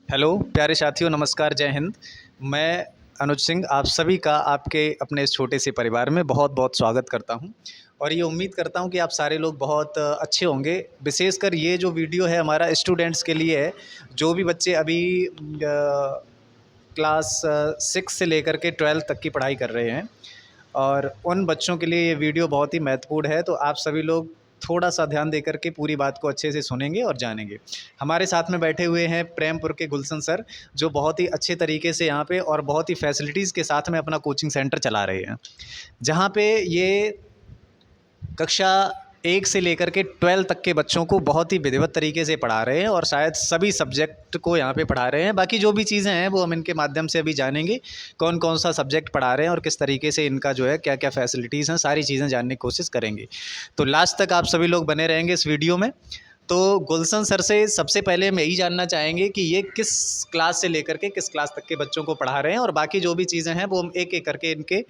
Hello प्यारे साथियों, नमस्कार, जय हिंद। मैं अनुज सिंह आप सभी का आपके अपने इस छोटे से परिवार में बहुत बहुत स्वागत करता हूं और ये उम्मीद करता हूं कि आप सारे लोग बहुत अच्छे होंगे। विशेषकर ये जो वीडियो है हमारा स्टूडेंट्स के लिए है, जो भी बच्चे अभी क्लास 6 से लेकर के 12 तक की पढ़ाई कर रहे हैं और उन बच्चों के लिए ये वीडियो बहुत ही महत्वपूर्ण है। तो आप सभी लोग थोड़ा सा ध्यान देकर के पूरी बात को अच्छे से सुनेंगे और जानेंगे। हमारे साथ में बैठे हुए हैं प्रेमपुर के गुलशन सर, जो बहुत ही अच्छे तरीके से यहाँ पे और बहुत ही फैसिलिटीज़ के साथ में अपना कोचिंग सेंटर चला रहे हैं, जहाँ पे ये कक्षा 1 से लेकर के 12 तक के बच्चों को बहुत ही विधिवत तरीके से पढ़ा रहे हैं और शायद सभी सब्जेक्ट को यहाँ पे पढ़ा रहे हैं। बाकी जो भी चीज़ें हैं वो हम इनके माध्यम से अभी जानेंगे, कौन कौन सा सब्जेक्ट पढ़ा रहे हैं और किस तरीके से इनका जो है क्या क्या फैसिलिटीज़ हैं, सारी चीज़ें जानने की कोशिश करेंगे। तो लास्ट तक आप सभी लोग बने रहेंगे इस वीडियो में। तो गुलशन सर से सबसे पहले हम यही जानना चाहेंगे कि ये किस क्लास से लेकर के किस क्लास तक के बच्चों को पढ़ा रहे हैं, और बाकी जो भी चीज़ें हैं वो हम एक एक करके इनके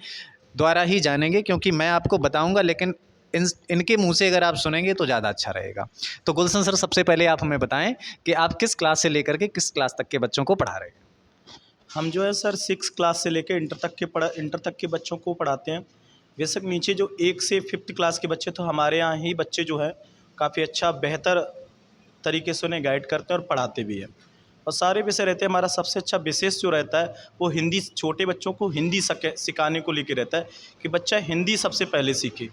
द्वारा ही जानेंगे, क्योंकि मैं आपको बताऊंगा लेकिन इनके मुंह से अगर आप सुनेंगे तो ज़्यादा अच्छा रहेगा। तो गुलशन सर, सबसे पहले आप हमें बताएं कि आप किस क्लास से लेकर के किस क्लास तक के बच्चों को पढ़ा रहे हैं। हम जो है सर 6 क्लास से लेकर इंटर तक के बच्चों को पढ़ाते हैं। बेशक नीचे जो 1 से 5th क्लास के बच्चे, तो हमारे यहाँ ही बच्चे जो है काफ़ी अच्छा बेहतर तरीके से उन्हें गाइड करते हैं और पढ़ाते भी हैं। और सारे विषय रहते हैं। हमारा सबसे अच्छा विशेष जो रहता है वो हिंदी, छोटे बच्चों को हिंदी सिखाने को लेकर रहता है कि बच्चा हिंदी सबसे पहले सीखे,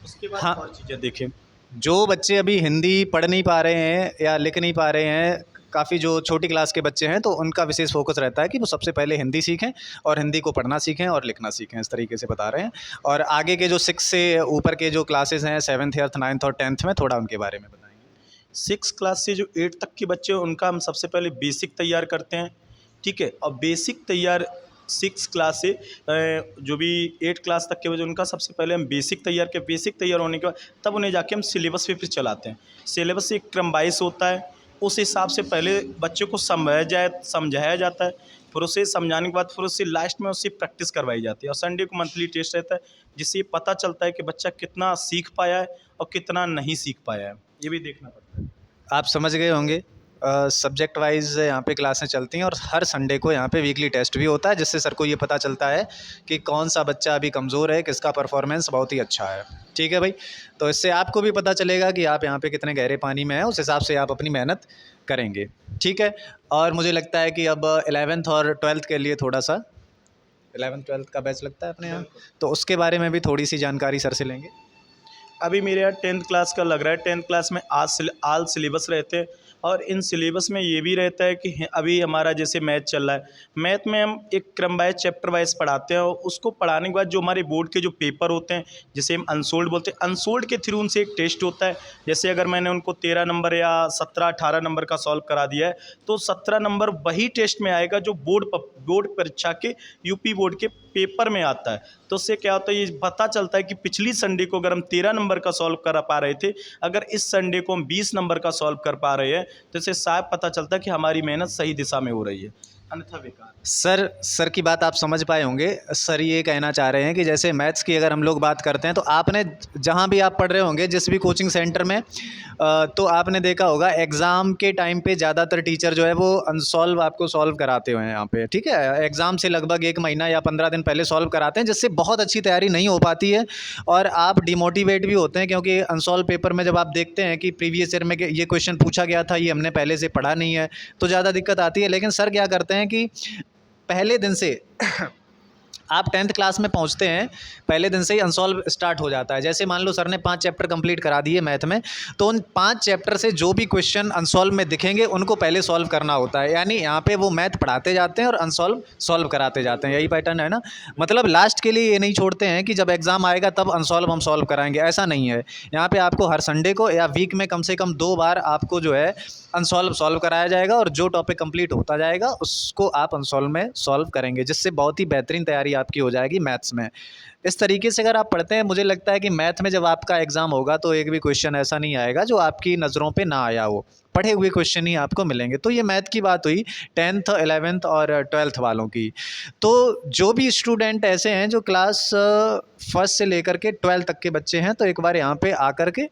उसके बाद हाँ, और चीज़ें देखें। जो बच्चे अभी हिंदी पढ़ नहीं पा रहे हैं या लिख नहीं पा रहे हैं, काफ़ी जो छोटी क्लास के बच्चे हैं, तो उनका विशेष फोकस रहता है कि वो सबसे पहले हिंदी सीखें और हिंदी को पढ़ना सीखें और लिखना सीखें, इस तरीके से बता रहे हैं। और आगे के जो 6 से ऊपर के जो क्लासेस हैं, 7th 8th 9th और 10th में, थोड़ा उनके बारे में बताएंगे। 6 क्लास से जो 8 तक के बच्चे हैं उनका हम सबसे पहले बेसिक तैयार करते हैं, ठीक है। और बेसिक तैयार 6 क्लास से जो भी 8 क्लास तक के बच्चे, उनका सबसे पहले हम बेसिक तैयार के बेसिक तैयार होने के बाद तब उन्हें जाके हम सिलेबस पे फिर चलाते हैं। सिलेबस एक क्रम वाइज होता है, उस हिसाब से पहले बच्चे को समझाया जाता है, फिर उसे समझाने के बाद फिर उससे लास्ट में उससे प्रैक्टिस करवाई जाती है। और संडे को मंथली टेस्ट रहता है, जिससे ये पता चलता है कि बच्चा कितना सीख पाया है और कितना नहीं सीख पाया है, ये भी देखना पड़ता है। आप समझ गए होंगे, सब्जेक्ट वाइज यहाँ पे क्लासें चलती हैं और हर संडे को यहाँ पे वीकली टेस्ट भी होता है, जिससे सर को ये पता चलता है कि कौन सा बच्चा अभी कमज़ोर है, किसका परफॉर्मेंस बहुत ही अच्छा है। ठीक है भाई, तो इससे आपको भी पता चलेगा कि आप यहाँ पे कितने गहरे पानी में हैं, उस हिसाब से आप अपनी मेहनत करेंगे। ठीक है। और मुझे लगता है कि अब 11th और 12th के लिए थोड़ा सा 11th 12th का बैच लगता है अपने यहाँ, तो उसके बारे में भी थोड़ी सी जानकारी सर से लेंगे। अभी मेरे यहाँ 10th क्लास का लग रहा है। 10th क्लास में आल सिलेबस रहते हैं, और इन सिलेबस में ये भी रहता है कि अभी हमारा जैसे मैथ चल रहा है, मैथ में हम एक क्रम वाइज चैप्टर वाइज पढ़ाते हैं। और उसको पढ़ाने के बाद जो हमारे बोर्ड के जो पेपर होते हैं, जैसे हम अनसोल्ड बोलते हैं, अनसोल्ड के थ्रू उनसे एक टेस्ट होता है। जैसे अगर मैंने उनको 13 नंबर या 17-18 नंबर का सॉल्व करा दिया है, तो 17 नंबर वही टेस्ट में आएगा जो बोर्ड परीक्षा के यूपी बोर्ड के पेपर में आता है। तो उससे क्या होता है, ये पता चलता है कि पिछली संडे को अगर हम 13 नंबर का सॉल्व कर पा रहे थे, अगर इस संडे को हम 20 नंबर का सॉल्व कर पा रहे हैं, तो इससे साफ पता चलता है कि हमारी मेहनत सही दिशा में हो रही है, अन्यथा बेकार। सर की बात आप समझ पाए होंगे। सर ये कहना चाह रहे हैं कि जैसे मैथ्स की अगर हम लोग बात करते हैं, तो आपने जहाँ भी आप पढ़ रहे होंगे, जिस भी कोचिंग सेंटर में, तो आपने देखा होगा एग्ज़ाम के टाइम पे ज़्यादातर टीचर जो है वो अनसॉल्व आपको सॉल्व कराते हुए हैं यहाँ पे। ठीक है, एग्ज़ाम से लगभग 1 महीना या 15 दिन पहले सॉल्व कराते हैं, जिससे बहुत अच्छी तैयारी नहीं हो पाती है और आप डिमोटिवेट भी होते हैं, क्योंकि अनसॉल्व पेपर में जब आप देखते हैं कि प्रीवियस ईयर में ये क्वेश्चन पूछा गया था, ये हमने पहले से पढ़ा नहीं है, तो ज़्यादा दिक्कत आती है। लेकिन सर क्या करते हैं कि पहले दिन से आप 10th क्लास में पहुंचते हैं, पहले दिन से ही अनसॉल्व स्टार्ट हो जाता है। जैसे मान लो सर ने 5 चैप्टर कंप्लीट करा दिए मैथ में, तो उन 5 चैप्टर से जो भी क्वेश्चन अनसॉल्व में दिखेंगे उनको पहले सॉल्व करना होता है। यानी यहाँ पे वो मैथ पढ़ाते जाते हैं और अनसॉल्व सॉल्व कराते जाते हैं। यही पैटर्न है ना, मतलब लास्ट के लिए ये नहीं छोड़ते हैं कि जब एग्ज़ाम आएगा तब अनसॉल्व हम सॉल्व कराएंगे, ऐसा नहीं है। यहाँ पे आपको हर संडे को या वीक में कम से कम 2 बार आपको जो है अनसॉल्व सॉल्व कराया जाएगा, और जो टॉपिक कंप्लीट होता जाएगा उसको आप अनसॉल्व में सॉल्व करेंगे, जिससे बहुत ही बेहतरीन तैयारी आपकी हो जाएगी मैथ्स में। इस तरीके से अगर आप पढ़ते हैं, मुझे लगता है कि मैथ में जब आपका एग्ज़ाम होगा तो एक भी क्वेश्चन ऐसा नहीं आएगा जो आपकी नज़रों पे ना आया हो, पढ़े हुए क्वेश्चन ही आपको मिलेंगे। तो ये मैथ की बात हुई 10th 11th और 12th वालों की। तो जो भी स्टूडेंट ऐसे हैं जो क्लास 1st से लेकर के 12th तक के बच्चे हैं, तो एक बार यहाँ पे आकर के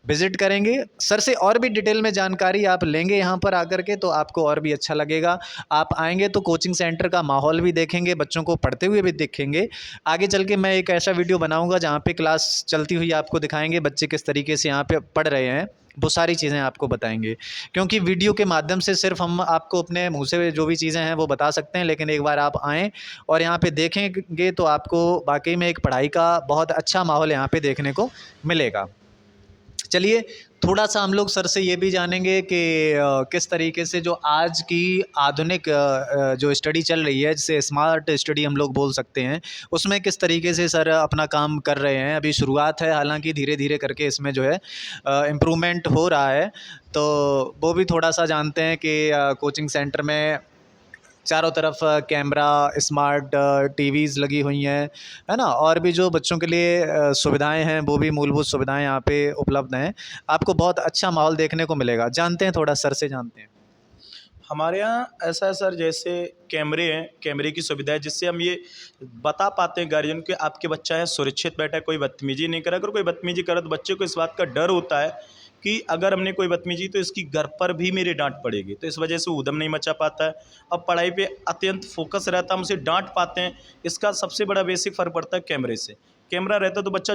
विज़िट करेंगे, सर से और भी डिटेल में जानकारी आप लेंगे यहाँ पर आकर के, तो आपको और भी अच्छा लगेगा। आप आएँगे तो कोचिंग सेंटर का माहौल भी देखेंगे, बच्चों को पढ़ते हुए भी देखेंगे। आगे चल के मैं एक ऐसा वीडियो बनाऊँगा जहाँ पे क्लास चलती हुई आपको दिखाएँगे, बच्चे किस तरीके से यहाँ पे पढ़ रहे हैं, वो सारी चीज़ें आपको बताएँगे। क्योंकि वीडियो के माध्यम से सिर्फ़ हम आपको अपने मुँह से जो भी चीज़ें हैं वो बता सकते हैं, लेकिन एक बार आप आएँ और यहाँ पे देखेंगे तो आपको वाक़ई में एक पढ़ाई का बहुत अच्छा माहौल यहाँ पे देखने को मिलेगा। चलिए, थोड़ा-सा हम लोग सर से ये भी जानेंगे कि किस तरीके से जो आज की आधुनिक जो स्टडी चल रही है, जिसे स्मार्ट स्टडी हम लोग बोल सकते हैं, उसमें किस तरीके से सर अपना काम कर रहे हैं। अभी शुरुआत है, हालाँकि धीरे-धीरे करके इसमें जो है इम्प्रूवमेंट हो रहा है। तो वो भी थोड़ा-सा जानते हैं कि कोचिंग सेंटर में चारों तरफ कैमरा, स्मार्ट टीवीज़ लगी हुई हैं, है ना? और भी जो बच्चों के लिए सुविधाएँ हैं, वो भी मूलभूत सुविधाएँ यहाँ पे उपलब्ध हैं। आपको बहुत अच्छा माहौल देखने को मिलेगा। जानते हैं, थोड़ा सर से जानते हैं। हमारे यहाँ ऐसा है सर, जैसे कैमरे हैं, कैमरे की सुविधा है जिससे हम ये बता पाते हैं गार्जियन को कि आपके बच्चा है सुरक्षित बैठा है, कोई बदतमीजी नहीं करे। अगर कोई बदतमीजी करे तो बच्चे को इस बात का डर होता है कि अगर हमने कोई बदतमीजी तो इसकी घर पर भी मेरी डांट पड़ेगी, तो इस वजह से ऊधम नहीं मचा पाता है। अब पढ़ाई पे अत्यंत फोकस रहता है, हम उसे डांट पाते हैं। इसका सबसे बड़ा बेसिक फ़र्क पड़ता है कैमरे से। कैमरा रहता है तो बच्चा